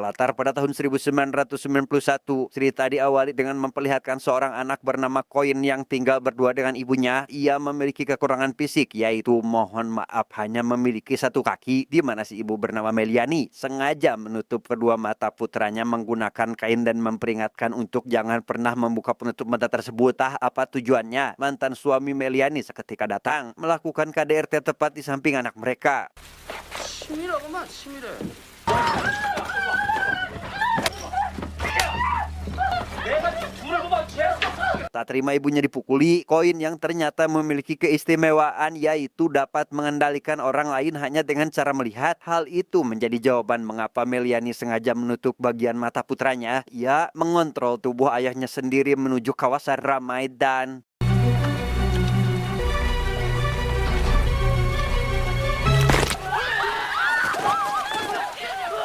Berlatar pada tahun 1991, cerita diawali dengan memperlihatkan seorang anak bernama Koin yang tinggal berdua dengan ibunya. Ia memiliki kekurangan fisik, yaitu mohon maaf hanya memiliki satu kaki, di mana si ibu bernama Meliani sengaja menutup kedua mata putranya menggunakan kain dan memperingatkan untuk jangan pernah membuka penutup mata tersebut. Apa tujuannya? Mantan suami Meliani seketika datang melakukan KDRT tepat di samping anak mereka. 치밀하구만, 치밀해. Tak terima ibunya dipukuli, Koin yang ternyata memiliki keistimewaan yaitu dapat mengendalikan orang lain hanya dengan cara melihat. Hal itu menjadi jawaban mengapa Meliani sengaja menutup bagian mata putranya. Ia mengontrol tubuh ayahnya sendiri menuju kawasan ramai dan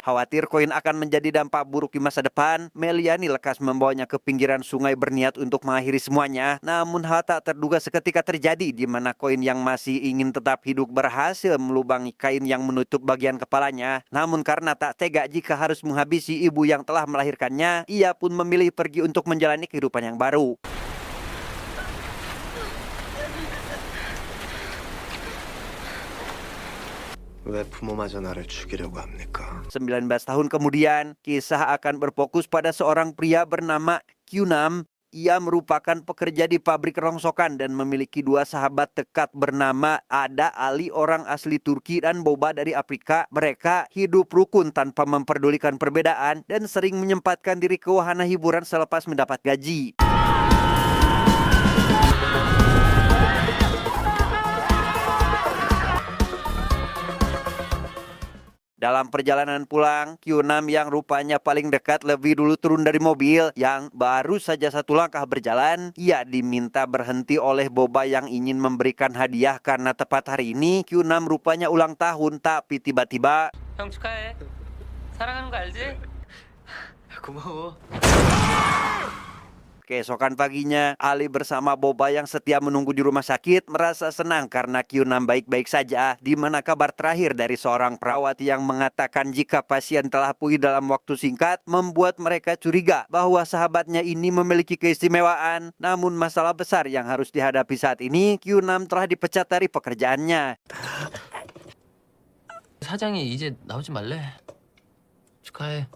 khawatir Koin akan menjadi dampak buruk di masa depan, Meliani lekas membawanya ke pinggiran sungai berniat untuk mengakhiri semuanya. Namun hal tak terduga seketika terjadi di mana Koin yang masih ingin tetap hidup berhasil melubangi kain yang menutup bagian kepalanya. Namun karena tak tega jika harus menghabisi ibu yang telah melahirkannya, ia pun memilih pergi untuk menjalani kehidupan yang baru. 왜 부모마저 나를 죽이려고 합니까? 19 tahun kemudian, kisah akan berfokus pada seorang pria bernama Kyunam. Ia merupakan pekerja di pabrik rongsokan dan memiliki dua sahabat dekat bernama Ada Ali, orang asli Turki, dan Boba dari Afrika. Mereka hidup rukun tanpa memperdulikan perbedaan dan sering menyempatkan diri ke wahana hiburan selepas mendapat gaji. Dalam perjalanan pulang, Kyunam yang rupanya paling dekat lebih dulu turun dari mobil yang baru saja satu langkah berjalan. Ia diminta berhenti oleh Boba yang ingin memberikan hadiah karena tepat hari ini Kyunam rupanya ulang tahun, tapi tiba-tiba 형 축하해. 사랑하는 거 알지? 고마워. keesokan paginya, Ali bersama Boba yang setia menunggu di rumah sakit merasa senang karena Kyunam baik-baik saja. Di mana kabar terakhir dari seorang perawat yang mengatakan jika pasien telah pulih dalam waktu singkat membuat mereka curiga bahwa sahabatnya ini memiliki keistimewaan. Namun masalah besar yang harus dihadapi saat ini, Kyunam telah dipecat dari pekerjaannya. 사장이 이제 나오지 말래. 축하해.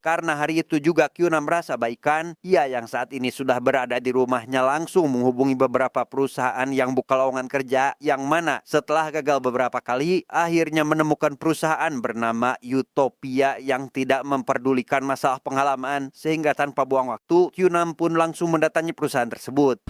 Karena hari itu juga Kyunam merasa baikan, ia yang saat ini sudah berada di rumahnya langsung menghubungi beberapa perusahaan yang buka lowongan kerja, yang mana setelah gagal beberapa kali, akhirnya menemukan perusahaan bernama Utopia yang tidak memperdulikan masalah pengalaman, sehingga tanpa buang waktu, Kyunam pun langsung mendatangi perusahaan tersebut.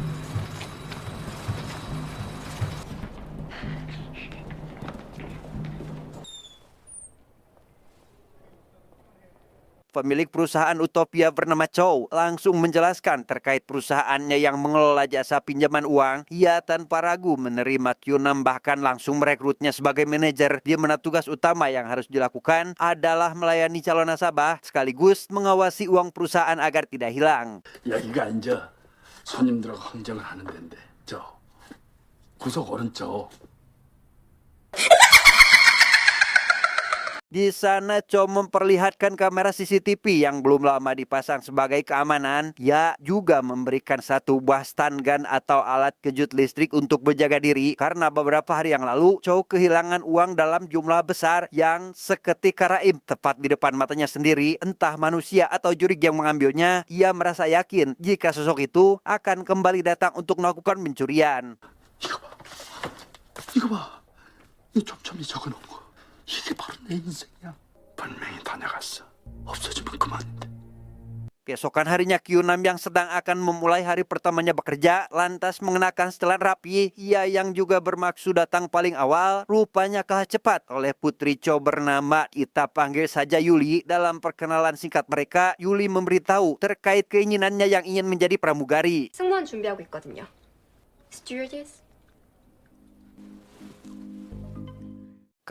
Pemilik perusahaan Utopia bernama Chow langsung menjelaskan terkait perusahaannya yang mengelola jasa pinjaman uang. Ia tanpa ragu menerima Kyunam, bahkan langsung merekrutnya sebagai manajer, di mana tugas utama yang harus dilakukan adalah melayani calon nasabah sekaligus mengawasi uang perusahaan agar tidak hilang. 여기가 이제 손님들하고 항정을 하는 데인데 구석 오른쪽. Di sana Chow memperlihatkan kamera CCTV yang belum lama dipasang sebagai keamanan. Ia juga memberikan satu buah stun gun atau alat kejut listrik untuk berjaga diri karena beberapa hari yang lalu Chow kehilangan uang dalam jumlah besar yang seketika raib tepat di depan matanya sendiri. Entah manusia atau jurig yang mengambilnya, ia merasa yakin jika sosok itu akan kembali datang untuk melakukan pencurian. 이거 봐. 이 촘촘히 적어놓은 거. 이게 바로 내 인생이야. 분명히 다녀갔어. 없어지면 그만인데. Keesokan harinya Kyunam yang sedang akan memulai hari pertamanya bekerja lantas mengenakan setelan rapi. Ia yang juga bermaksud datang paling awal rupanya kalah cepat oleh putri Chow bernama, kita panggil saja Yuli. Dalam perkenalan singkat mereka, Yuli memberitahu terkait keinginannya yang ingin menjadi pramugari. 승무원 준비하고 있거든요. Stewardess?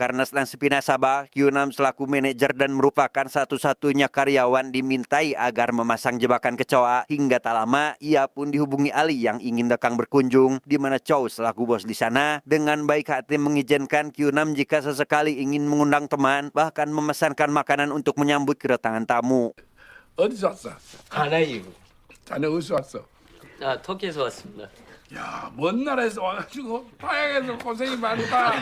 Karena sedang sepi nasabah, Q6 selaku manajer dan merupakan satu-satunya karyawan dimintai agar memasang jebakan kecoa. Hingga tak lama, ia pun dihubungi Ali yang ingin datang berkunjung, di mana Chow selaku bos di sana dengan baik hati mengizinkan Q6 jika sesekali ingin mengundang teman, bahkan memesankan makanan untuk menyambut kedatangan tamu. 어디서 왔어? 아라이브. 자네 어디서 왔어? 아, 터키에서 왔습니다. 야, 먼 나라에서 와가지고 타양에서 고생이 많다.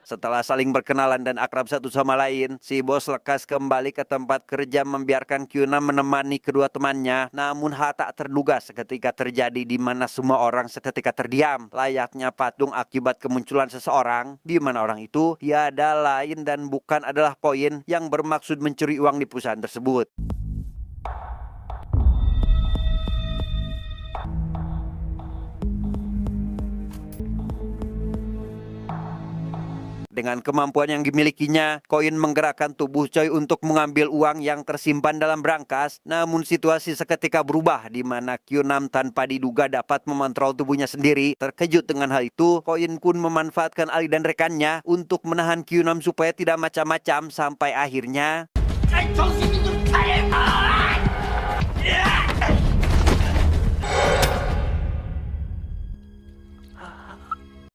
Setelah saling berkenalan dan akrab satu sama lain, si bos lekas kembali ke tempat kerja membiarkan Q6 menemani kedua temannya. Namun hal tak terduga seketika terjadi di mana semua orang seketika terdiam. Layaknya patung akibat kemunculan seseorang, di mana orang itu tiada lain dan bukan adalah Poin yang bermaksud mencuri uang di perusahaan tersebut. Dengan kemampuan yang dimilikinya, Koin menggerakkan tubuh Choi untuk mengambil uang yang tersimpan dalam brankas. Namun situasi seketika berubah di mana Q6 tanpa diduga dapat memontrol tubuhnya sendiri. Terkejut dengan hal itu, Koin pun memanfaatkan Ali dan rekannya untuk menahan Q6 supaya tidak macam-macam sampai akhirnya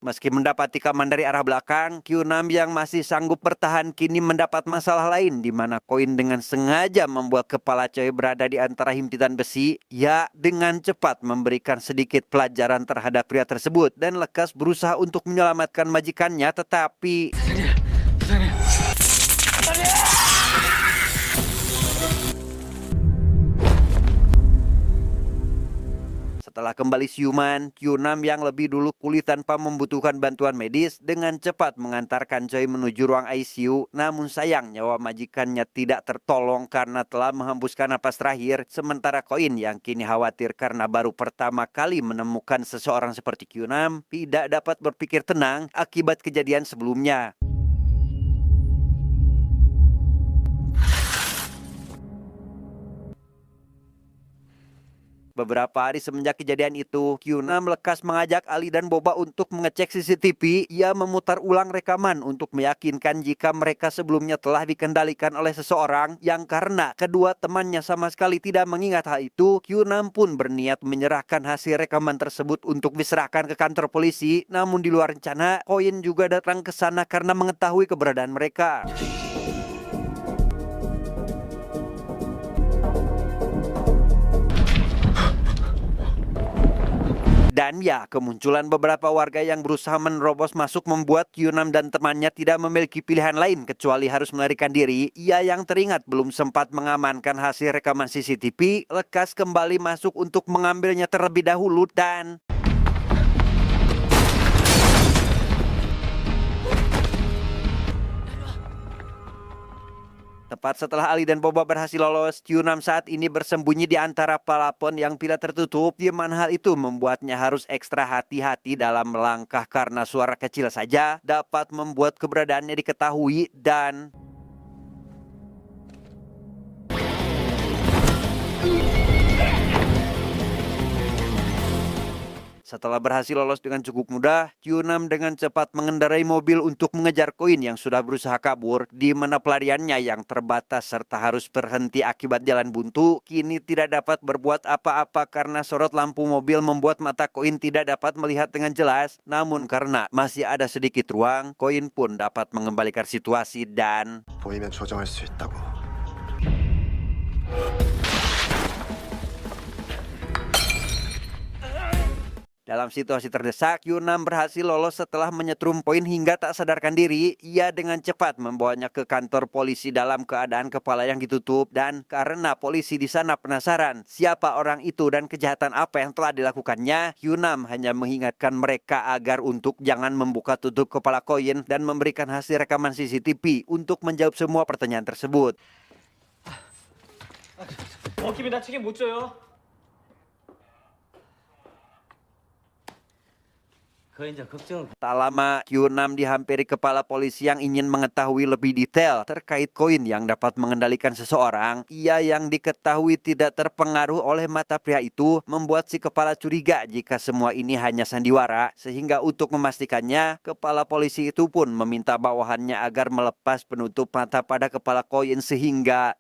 meski mendapati kaman dari arah belakang, Q6 yang masih sanggup bertahan kini mendapat masalah lain di mana Koin dengan sengaja membuat kepala Choi berada di antara himpitan besi, ya dengan cepat memberikan sedikit pelajaran terhadap pria tersebut dan lekas berusaha untuk menyelamatkan majikannya, tetapi setelah kembali siuman, Q6 yang lebih dulu pulih tanpa membutuhkan bantuan medis dengan cepat mengantarkan Choi menuju ruang ICU. Namun sayang nyawa majikannya tidak tertolong karena telah menghembuskan napas terakhir. Sementara Koin yang kini khawatir karena baru pertama kali menemukan seseorang seperti Q6 tidak dapat berpikir tenang akibat kejadian sebelumnya. Beberapa hari semenjak kejadian itu, Q6 lekas mengajak Ali dan Boba untuk mengecek CCTV. Ia memutar ulang rekaman untuk meyakinkan jika mereka sebelumnya telah dikendalikan oleh seseorang yang karena kedua temannya sama sekali tidak mengingat hal itu, Q6 pun berniat menyerahkan hasil rekaman tersebut untuk diserahkan ke kantor polisi. Namun di luar rencana, Koin juga datang ke sana karena mengetahui keberadaan mereka. Dan ya, kemunculan beberapa warga yang berusaha menerobos masuk membuat Q6 dan temannya tidak memiliki pilihan lain kecuali harus melarikan diri. Ia yang teringat belum sempat mengamankan hasil rekaman CCTV, lekas kembali masuk untuk mengambilnya terlebih dahulu dan tepat setelah Ali dan Boba berhasil lolos, Q6 saat ini bersembunyi di antara plafon yang tidak tertutup, di mana hal itu membuatnya harus ekstra hati-hati dalam melangkah karena suara kecil saja dapat membuat keberadaannya diketahui dan setelah berhasil lolos dengan cukup mudah, Q6 dengan cepat mengendarai mobil untuk mengejar Koin yang sudah berusaha kabur, di mana pelariannya yang terbatas serta harus berhenti akibat jalan buntu, kini tidak dapat berbuat apa-apa karena sorot lampu mobil membuat mata Koin tidak dapat melihat dengan jelas. Namun karena masih ada sedikit ruang, Koin pun dapat mengembalikan situasi dan 보이면 조정할 수 있다고. dalam situasi terdesak, Q6 berhasil lolos setelah menyetrum Poin hingga tak sadarkan diri. Ia dengan cepat membawanya ke kantor polisi dalam keadaan kepala yang ditutup. Dan karena polisi di sana penasaran siapa orang itu dan kejahatan apa yang telah dilakukannya, Q6 hanya mengingatkan mereka agar untuk jangan membuka tutup kepala Koin dan memberikan hasil rekaman CCTV untuk menjawab semua pertanyaan tersebut. 어김이 나 책임 못 져요. Tak lama, Q6 dihampiri kepala polisi yang ingin mengetahui lebih detail terkait koin yang dapat mengendalikan seseorang. Ia yang diketahui tidak terpengaruh oleh mata pria itu membuat si kepala curiga jika semua ini hanya sandiwara. Sehingga untuk memastikannya, kepala polisi itu pun meminta bawahannya agar melepas penutup mata pada kepala koin sehingga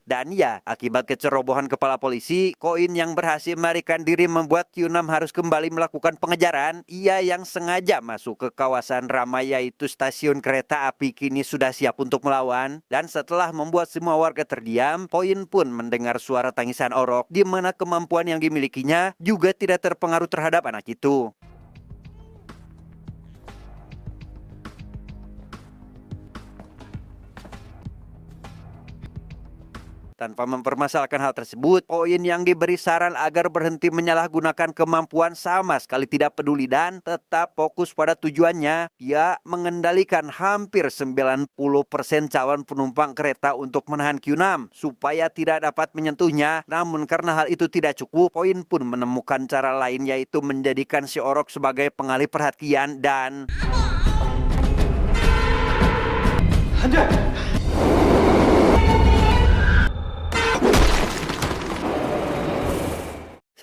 dan ya, akibat kecerobohan kepala polisi, koin yang berhasil melarikan diri membuat Q6 harus kembali melakukan pengejaran. Ia yang sengaja masuk ke kawasan ramai yaitu stasiun kereta api kini sudah siap untuk melawan. Dan setelah membuat semua warga terdiam, koin pun mendengar suara tangisan orok di mana kemampuan yang dimilikinya juga tidak terpengaruh terhadap anak itu. Tanpa mempermasalahkan hal tersebut, koin yang diberi saran agar berhenti menyalahgunakan kemampuan sama sekali tidak peduli dan tetap fokus pada tujuannya. Ia mengendalikan hampir 90% calon penumpang kereta untuk menahan Q6 supaya tidak dapat menyentuhnya. Namun karena hal itu tidak cukup, koin pun menemukan cara lain yaitu menjadikan si orok sebagai pengalih perhatian dan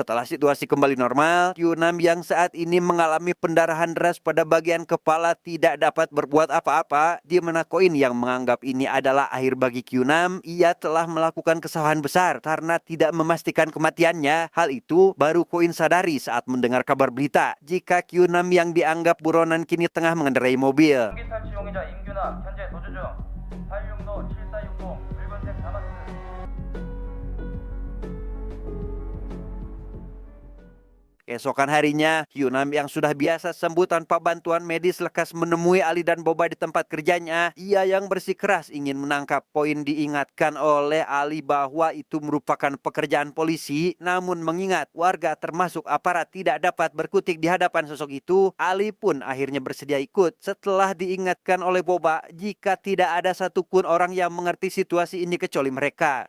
setelah situasi kembali normal, Q6 yang saat ini mengalami pendarahan deras pada bagian kepala tidak dapat berbuat apa-apa, di mana koin yang menganggap ini adalah akhir bagi Q6, ia telah melakukan kesalahan besar karena tidak memastikan kematiannya. Hal itu baru koin sadari saat mendengar kabar berita jika Q6 yang dianggap buronan kini tengah mengendarai mobil. Keesokan harinya, Q6 yang sudah biasa sembuh tanpa bantuan medis lekas menemui Ali dan Boba di tempat kerjanya. Ia yang bersikeras ingin menangkap koin diingatkan oleh Ali bahwa itu merupakan pekerjaan polisi. Namun mengingat warga termasuk aparat tidak dapat berkutik di hadapan sosok itu, Ali pun akhirnya bersedia ikut setelah diingatkan oleh Boba jika tidak ada satupun orang yang mengerti situasi ini kecuali mereka.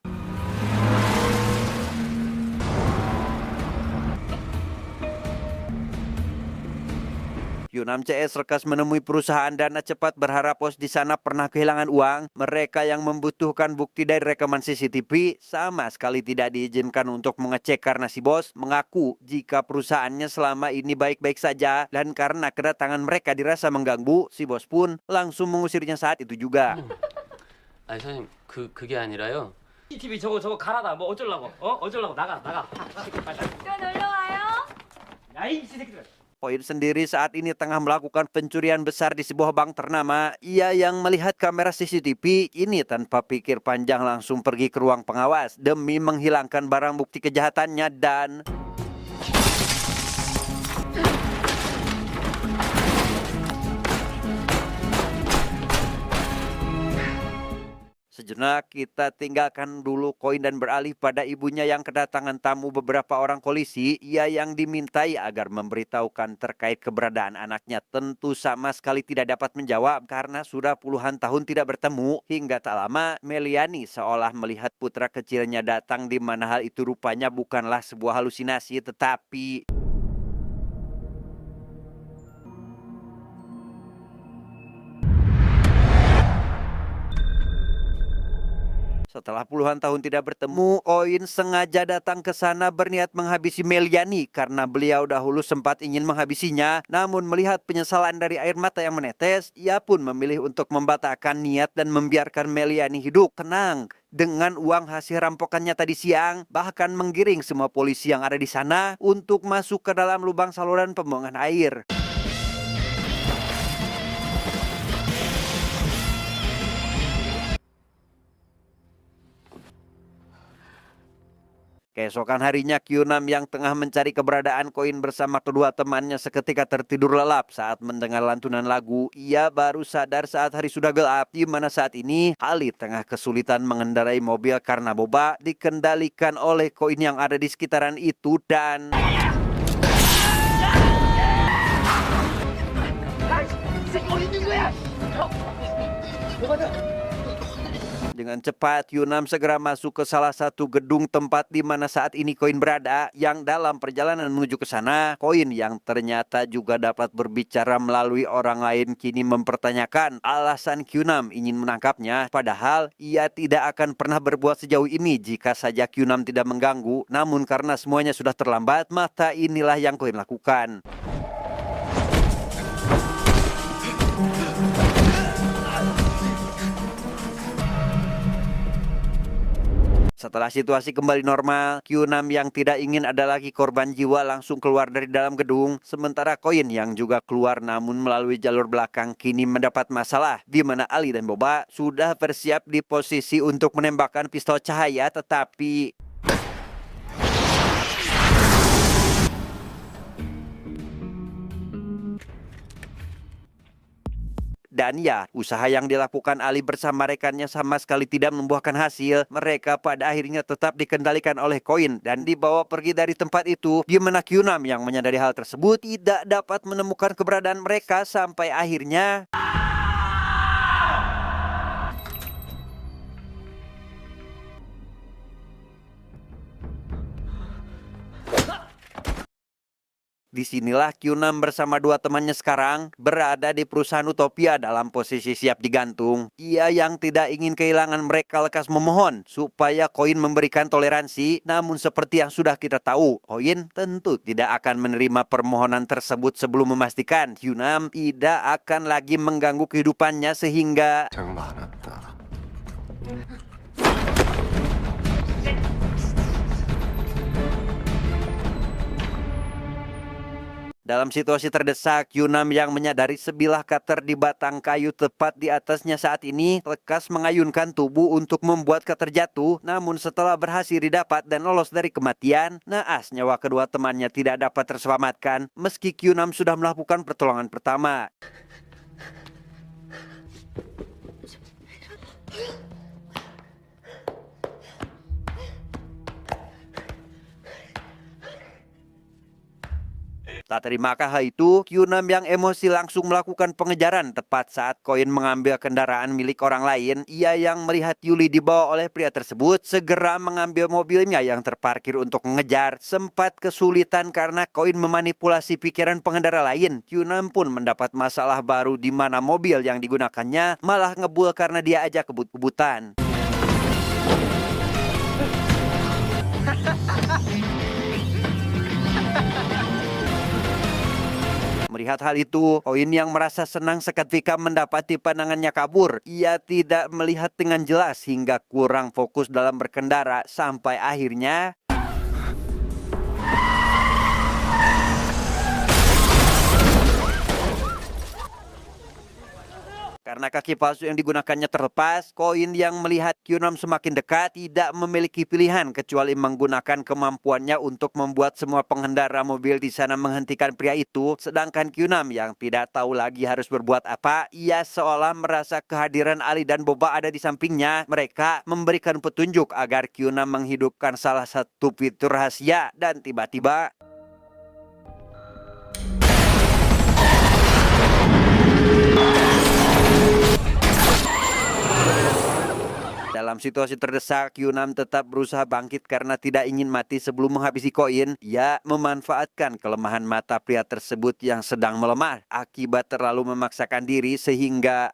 Q6CS rekas menemui perusahaan dana cepat berharap pos di sana pernah kehilangan uang. Mereka yang membutuhkan bukti dari rekaman CCTV sama sekali tidak diizinkan untuk mengecek karena si bos mengaku jika perusahaannya selama ini baik-baik saja dan karena kedatangan mereka dirasa mengganggu, si bos pun langsung mengusirnya saat itu juga. 아니 사장님 그게 아니라요. TV 저거 갈아다 뭐 어쩌려고 어쩌려고 나가 또 놀러 와요? 야이 새끼들. Koin sendiri saat ini tengah melakukan pencurian besar di sebuah bank ternama. Ia yang melihat kamera CCTV ini tanpa pikir panjang langsung pergi ke ruang pengawas demi menghilangkan barang bukti kejahatannya dan sejenak kita tinggalkan dulu koin dan beralih pada ibunya yang kedatangan tamu beberapa orang polisi. Ia yang dimintai agar memberitahukan terkait keberadaan anaknya tentu sama sekali tidak dapat menjawab karena sudah puluhan tahun tidak bertemu. Hingga tak lama Meliani seolah melihat putra kecilnya datang di mana hal itu rupanya bukanlah sebuah halusinasi tetapi setelah puluhan tahun tidak bertemu, koin sengaja datang ke sana berniat menghabisi Meliani karena beliau dahulu sempat ingin menghabisinya. Namun melihat penyesalan dari air mata yang menetes, ia pun memilih untuk membatalkan niat dan membiarkan Meliani hidup tenang dengan uang hasil rampokannya tadi siang, bahkan menggiring semua polisi yang ada di sana untuk masuk ke dalam lubang saluran pembuangan air. Keesokan harinya Q6 yang tengah mencari keberadaan koin bersama kedua temannya seketika tertidur lelap saat mendengar lantunan lagu. Ia baru sadar saat hari sudah gelap, di mana saat ini Ali tengah kesulitan mengendarai mobil karena Boba dikendalikan oleh koin yang ada di sekitaran itu dan Dengan cepat, Yunam segera masuk ke salah satu gedung tempat di mana saat ini Koin berada, yang dalam perjalanan menuju ke sana, Koin yang ternyata juga dapat berbicara melalui orang lain kini mempertanyakan alasan Yunam ingin menangkapnya, padahal ia tidak akan pernah berbuat sejauh ini jika saja Yunam tidak mengganggu, namun karena semuanya sudah terlambat, maka inilah yang Koin lakukan. Setelah situasi kembali normal, Yunam yang tidak ingin ada lagi korban jiwa langsung keluar dari dalam gedung. Sementara Koin yang juga keluar namun melalui jalur belakang kini mendapat masalah, di mana Ali dan Boba sudah bersiap di posisi untuk menembakkan pistol cahaya, tetapi dan ya, usaha yang dilakukan Ali bersama rekannya sama sekali tidak membuahkan hasil. Mereka pada akhirnya tetap dikendalikan oleh Koin dan dibawa pergi dari tempat itu, di mana Yunam yang menyadari hal tersebut tidak dapat menemukan keberadaan mereka sampai akhirnya disinilah Yunam bersama dua temannya sekarang berada di perusahaan Utopia dalam posisi siap digantung. Ia yang tidak ingin kehilangan mereka lekas memohon supaya Koin memberikan toleransi. Namun seperti yang sudah kita tahu, Koin tentu tidak akan menerima permohonan tersebut sebelum memastikan Yunam tidak akan lagi mengganggu kehidupannya sehingga 장 많았다. dalam situasi terdesak, Yunam yang menyadari sebilah cutter di batang kayu tepat di atasnya saat ini lekas mengayunkan tubuh untuk membuat cutter jatuh. Namun setelah berhasil didapat dan lolos dari kematian, naas nyawa kedua temannya tidak dapat terselamatkan meski Yunam sudah melakukan pertolongan pertama. Tak terimakah hal itu, Yunam yang emosi langsung melakukan pengejaran tepat saat Koin mengambil kendaraan milik orang lain. Ia yang melihat Yuli dibawa oleh pria tersebut segera mengambil mobilnya yang terparkir untuk mengejar. Sempat kesulitan karena Koin memanipulasi pikiran pengendara lain. Yunam pun mendapat masalah baru di mana mobil yang digunakannya malah ngebul karena dia aja kebut-kebutan. Melihat hal itu, Koin yang merasa senang seketika mendapati pandangannya kabur. Ia tidak melihat dengan jelas hingga kurang fokus dalam berkendara sampai akhirnya karena kaki palsu yang digunakannya terlepas, Koin yang melihat Yunam semakin dekat tidak memiliki pilihan kecuali menggunakan kemampuannya untuk membuat semua pengendara mobil di sana menghentikan pria itu. Sedangkan Yunam yang tidak tahu lagi harus berbuat apa, ia seolah merasa kehadiran Ali dan Boba ada di sampingnya. Mereka memberikan petunjuk agar Yunam menghidupkan salah satu fitur rahasia dan tiba-tiba dalam situasi terdesak, Yunam tetap berusaha bangkit karena tidak ingin mati sebelum menghabisi Koin. Ia memanfaatkan kelemahan mata pria tersebut yang sedang melemah akibat terlalu memaksakan diri sehingga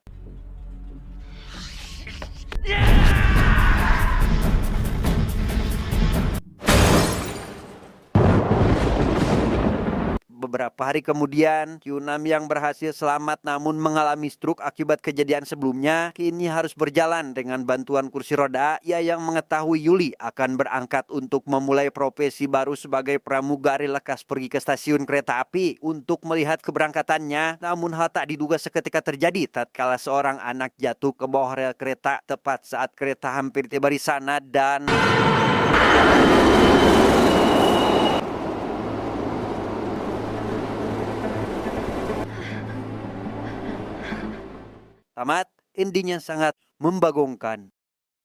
beberapa hari kemudian, Yunam yang berhasil selamat namun mengalami stroke akibat kejadian sebelumnya, kini harus berjalan dengan bantuan kursi roda. Ia yang mengetahui Yuli akan berangkat untuk memulai profesi baru sebagai pramugari lekas pergi ke stasiun kereta api untuk melihat keberangkatannya. Namun hal tak diduga seketika terjadi tatkala seorang anak jatuh ke bawah rel kereta tepat saat kereta hampir tiba di sana dan tamat. Endingnya sangat membagongkan.